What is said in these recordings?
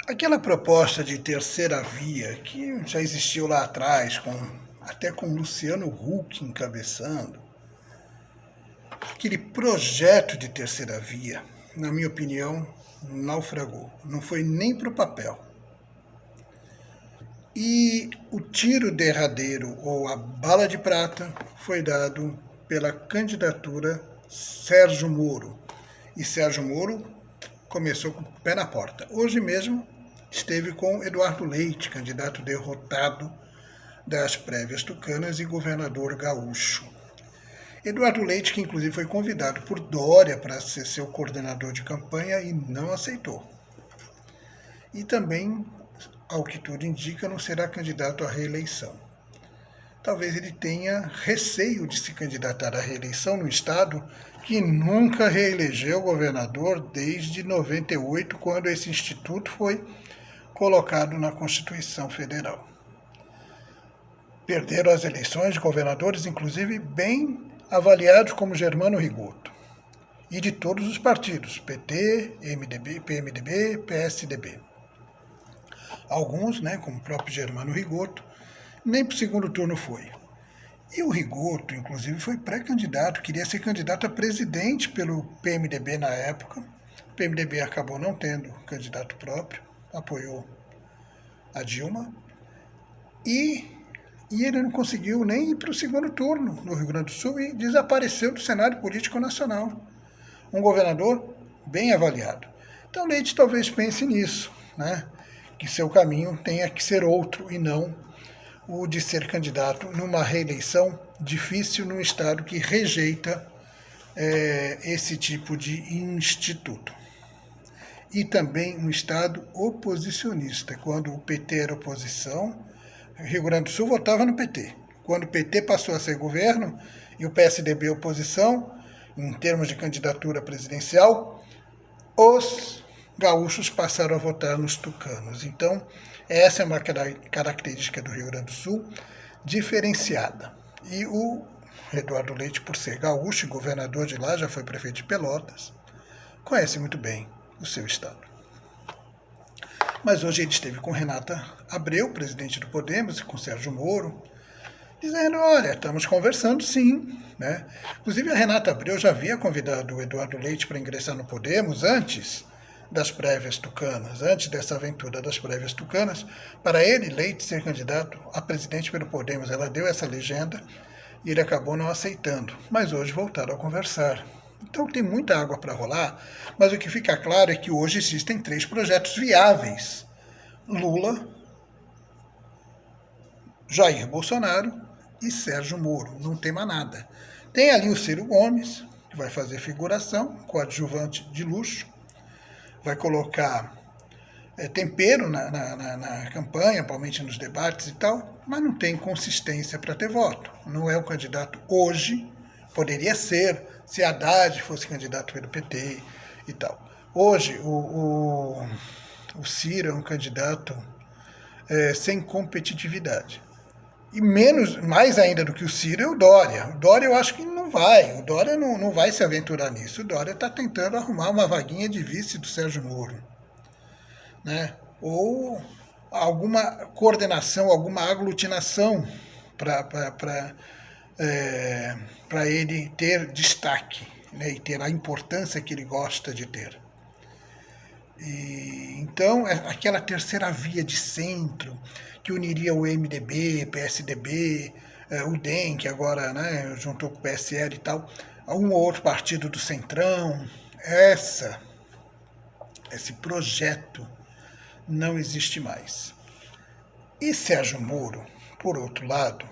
Aquela proposta de terceira via, que já existiu lá atrás, até com Luciano Huck encabeçando, aquele projeto de terceira via, na minha opinião, naufragou. Não foi nem para o papel. E o tiro derradeiro, ou a bala de prata, foi dado pela candidatura Sérgio Moro. E Sérgio Moro começou com o pé na porta. Hoje mesmo esteve com Eduardo Leite, candidato derrotado das prévias tucanas e governador gaúcho. Eduardo Leite, que inclusive foi convidado por Dória para ser seu coordenador de campanha e não aceitou. E também, ao que tudo indica, não será candidato à reeleição. Talvez ele tenha receio de se candidatar à reeleição no estado que nunca reelegeu governador desde 98, quando esse instituto foi colocado na Constituição Federal. Perderam as eleições de governadores, inclusive bem avaliados como Germano Rigoto, e de todos os partidos, PT, MDB, PMDB, PSDB. Alguns, como o próprio Germano Rigoto, nem para o segundo turno foi. E o Rigoto, inclusive, foi pré-candidato, queria ser candidato a presidente pelo PMDB na época. O PMDB acabou não tendo candidato próprio, apoiou a Dilma, e ele não conseguiu nem ir para o segundo turno no Rio Grande do Sul e desapareceu do cenário político nacional. Um governador bem avaliado. Então Leite talvez pense nisso, que seu caminho tenha que ser outro e não o de ser candidato numa reeleição difícil num estado que rejeita esse tipo de instituto. E também um estado oposicionista. Quando o PT era oposição, o Rio Grande do Sul votava no PT. Quando o PT passou a ser governo e o PSDB oposição, em termos de candidatura presidencial, os gaúchos passaram a votar nos tucanos. Então, essa é uma característica do Rio Grande do Sul diferenciada. E o Eduardo Leite, por ser gaúcho e governador de lá, já foi prefeito de Pelotas, conhece muito bem o seu estado. Mas hoje ele esteve com Renata Abreu, presidente do Podemos, e com Sérgio Moro, dizendo, olha, estamos conversando sim. Inclusive a Renata Abreu já havia convidado o Eduardo Leite para ingressar no Podemos antes das prévias tucanas, antes dessa aventura das prévias tucanas, para ele, Leite, ser candidato a presidente pelo Podemos. Ela deu essa legenda e ele acabou não aceitando, mas hoje voltaram a conversar. Então tem muita água para rolar, mas o que fica claro é que hoje existem 3 projetos viáveis: Lula, Jair Bolsonaro e Sérgio Moro. Não tem mais nada. Tem ali o Ciro Gomes, que vai fazer figuração, coadjuvante de luxo, vai colocar tempero na campanha, provavelmente nos debates e tal, mas não tem consistência para ter voto. Não é o candidato hoje, poderia ser, se Haddad fosse candidato pelo PT e tal. Hoje, o Ciro é um candidato sem competitividade. E mais ainda do que o Ciro é o Dória. O Dória eu acho que não vai. O Dória não vai se aventurar nisso. O Dória está tentando arrumar uma vaguinha de vice do Sérgio Moro. Ou alguma coordenação, alguma aglutinação para ele ter destaque, e ter a importância que ele gosta de ter. Então, aquela terceira via de centro, que uniria o MDB, PSDB, o DEM, que agora juntou com o PSL e tal, um ou outro partido do Centrão, esse projeto não existe mais. E Sérgio Moro, por outro lado,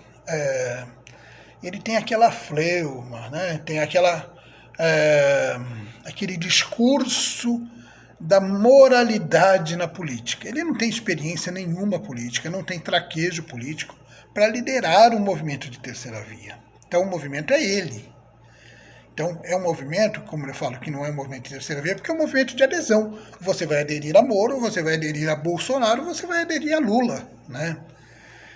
ele tem aquela fleuma, tem aquele discurso da moralidade na política. Ele não tem experiência nenhuma política, não tem traquejo político para liderar um movimento de terceira via. Então o movimento é ele. Então é um movimento, como eu falo, que não é um movimento de terceira via, porque é um movimento de adesão. Você vai aderir a Moro, você vai aderir a Bolsonaro, você vai aderir a Lula,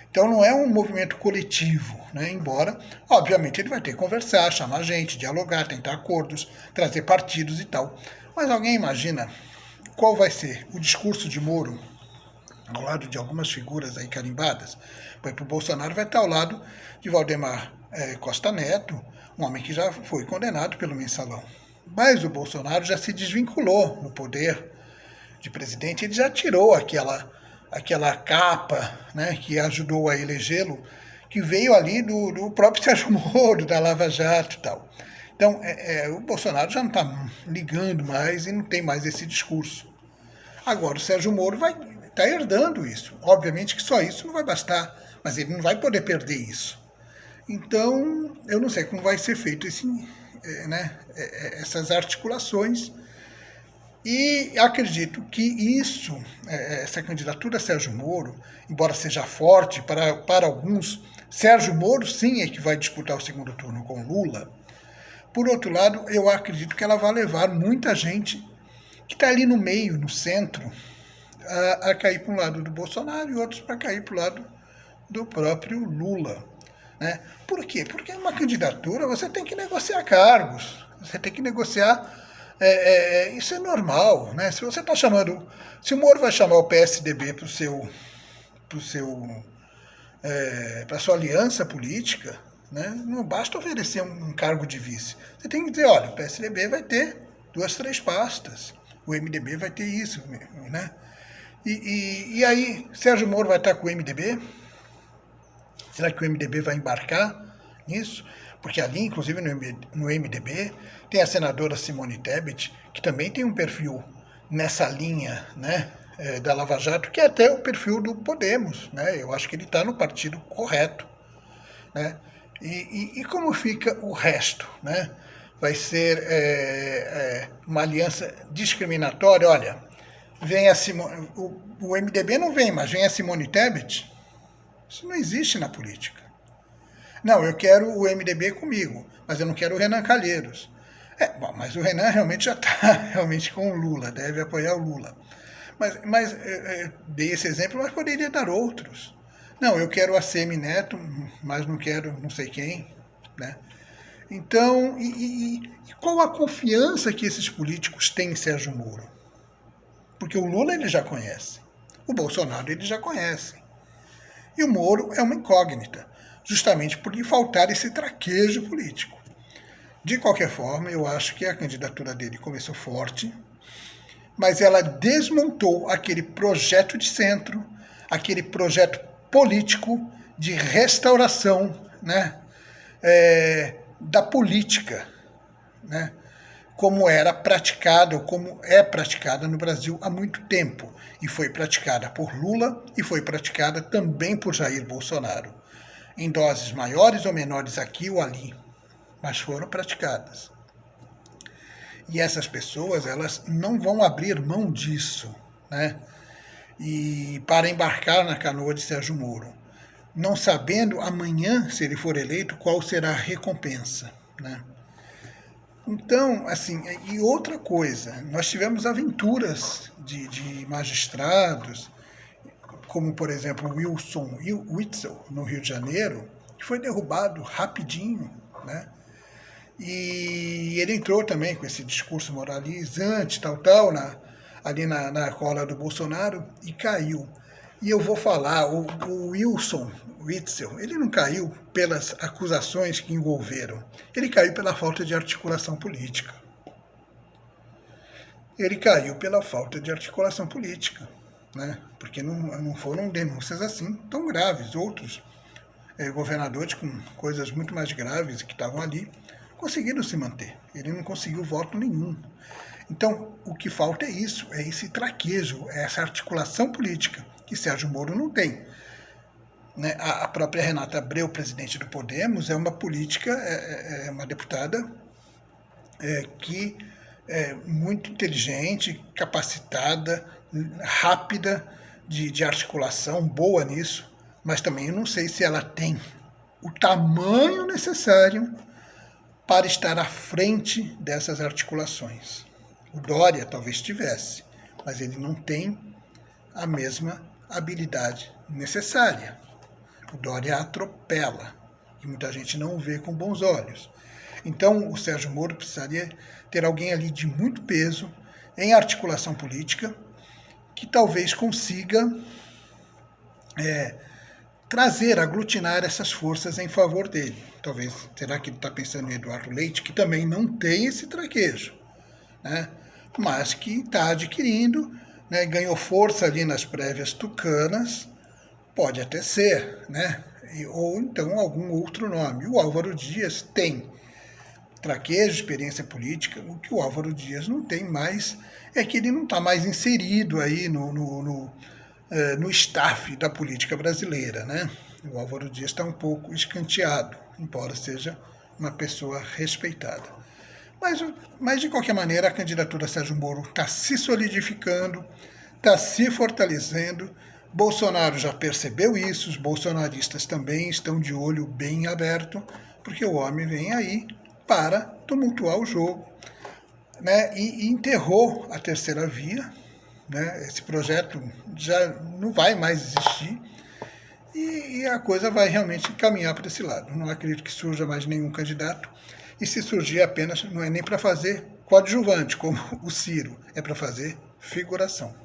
Então não é um movimento coletivo, embora, obviamente, ele vai ter que conversar, chamar gente, dialogar, tentar acordos, trazer partidos e tal. Mas alguém imagina qual vai ser o discurso de Moro, ao lado de algumas figuras aí carimbadas. Por exemplo, o Bolsonaro vai estar ao lado de Valdemar Costa Neto, um homem que já foi condenado pelo Mensalão. Mas o Bolsonaro já se desvinculou no poder de presidente, ele já tirou aquela capa, né, que ajudou a elegê-lo, que veio ali do próprio Sérgio Moro, da Lava Jato e tal. Então, o Bolsonaro já não está ligando mais e não tem mais esse discurso. Agora, o Sérgio Moro está herdando isso. Obviamente que só isso não vai bastar, mas ele não vai poder perder isso. Então, eu não sei como vai ser feito essas articulações. E acredito que isso, essa candidatura a Sérgio Moro, embora seja forte para alguns, Sérgio Moro sim é que vai disputar o segundo turno com Lula. Por outro lado, eu acredito que ela vai levar muita gente que está ali no meio, no centro, a cair para um lado do Bolsonaro e outros para cair para o lado do próprio Lula. Né? Por quê? Porque uma candidatura você tem que negociar cargos, você tem que negociar. Isso é normal, né? Se você está chamando, se o Moro vai chamar o PSDB para sua aliança política, né? Não basta oferecer um cargo de vice. Você tem que dizer, olha, o PSDB vai ter 2, 3 pastas, o MDB vai ter isso, né? E aí, Sérgio Moro vai estar com o MDB? Será que o MDB vai embarcar nisso? Porque ali, inclusive no MDB, tem a senadora Simone Tebet, que também tem um perfil nessa linha, né, da Lava Jato, que é até o perfil do Podemos. Né? Eu acho que ele está no partido correto. Né? E como fica o resto? Né? Vai ser uma aliança discriminatória? Olha, vem a Simone, o MDB não vem, mas vem a Simone Tebet. Isso não existe na política. Não, eu quero o MDB comigo, mas eu não quero o Renan Calheiros. Bom, mas o Renan realmente já está realmente com o Lula, deve apoiar o Lula. Mas dei esse exemplo, mas poderia dar outros. Não, eu quero a Semi Neto, mas não quero não sei quem. Né? Então, e qual a confiança que esses políticos têm em Sérgio Moro? Porque o Lula ele já conhece, o Bolsonaro ele já conhece. E o Moro é uma incógnita, justamente por lhe faltar esse traquejo político. De qualquer forma, eu acho que a candidatura dele começou forte, mas ela desmontou aquele projeto de centro, aquele projeto político de restauração, né, da política, né, como era praticada, ou como é praticada no Brasil há muito tempo. E foi praticada por Lula e foi praticada também por Jair Bolsonaro. Em doses maiores ou menores aqui ou ali, mas foram praticadas. E essas pessoas, elas não vão abrir mão disso, né? E para embarcar na canoa de Sérgio Moro, não sabendo amanhã, se ele for eleito, qual será a recompensa, né? Então, assim, e outra coisa, nós tivemos aventuras de magistrados, como, por exemplo, Wilson Witzel, no Rio de Janeiro, que foi derrubado rapidinho, né? E ele entrou também com esse discurso moralizante, ali na cola do Bolsonaro, e caiu. E eu vou falar, o Wilson Witzel, ele não caiu pelas acusações que envolveram, ele caiu pela falta de articulação política. Ele caiu pela falta de articulação política, né? Porque não foram denúncias assim tão graves. Outros governadores com coisas muito mais graves que estavam ali conseguiram se manter. Ele não conseguiu voto nenhum. Então, o que falta é isso, é esse traquejo, é essa articulação política que Sérgio Moro não tem. Né? A própria Renata Abreu, presidente do Podemos, é uma política, uma deputada que é muito inteligente, capacitada, rápida de articulação, boa nisso, mas também eu não sei se ela tem o tamanho necessário para estar à frente dessas articulações. O Dória talvez tivesse, mas ele não tem a mesma habilidade necessária. O Dória atropela, e muita gente não o vê com bons olhos. Então, o Sérgio Moro precisaria ter alguém ali de muito peso, em articulação política, que talvez consiga trazer, aglutinar essas forças em favor dele. Talvez, será que ele está pensando em Eduardo Leite, que também não tem esse traquejo, né? Mas que está adquirindo, né? Ganhou força ali nas prévias tucanas, pode até ser, né? Ou então algum outro nome. O Álvaro Dias tem traquejo, experiência política. O que o Álvaro Dias não tem mais é que ele não está mais inserido aí no staff da política brasileira, né? O Álvaro Dias está um pouco escanteado, embora seja uma pessoa respeitada. Mas, de qualquer maneira, a candidatura Sérgio Moro está se solidificando, está se fortalecendo. Bolsonaro já percebeu isso, os bolsonaristas também estão de olho bem aberto, porque o homem vem aí para tumultuar o jogo, né? E enterrou a terceira via, né? Esse projeto já não vai mais existir, e a coisa vai realmente caminhar para esse lado. Não acredito que surja mais nenhum candidato, e se surgir apenas, não é nem para fazer coadjuvante, como o Ciro, é para fazer figuração.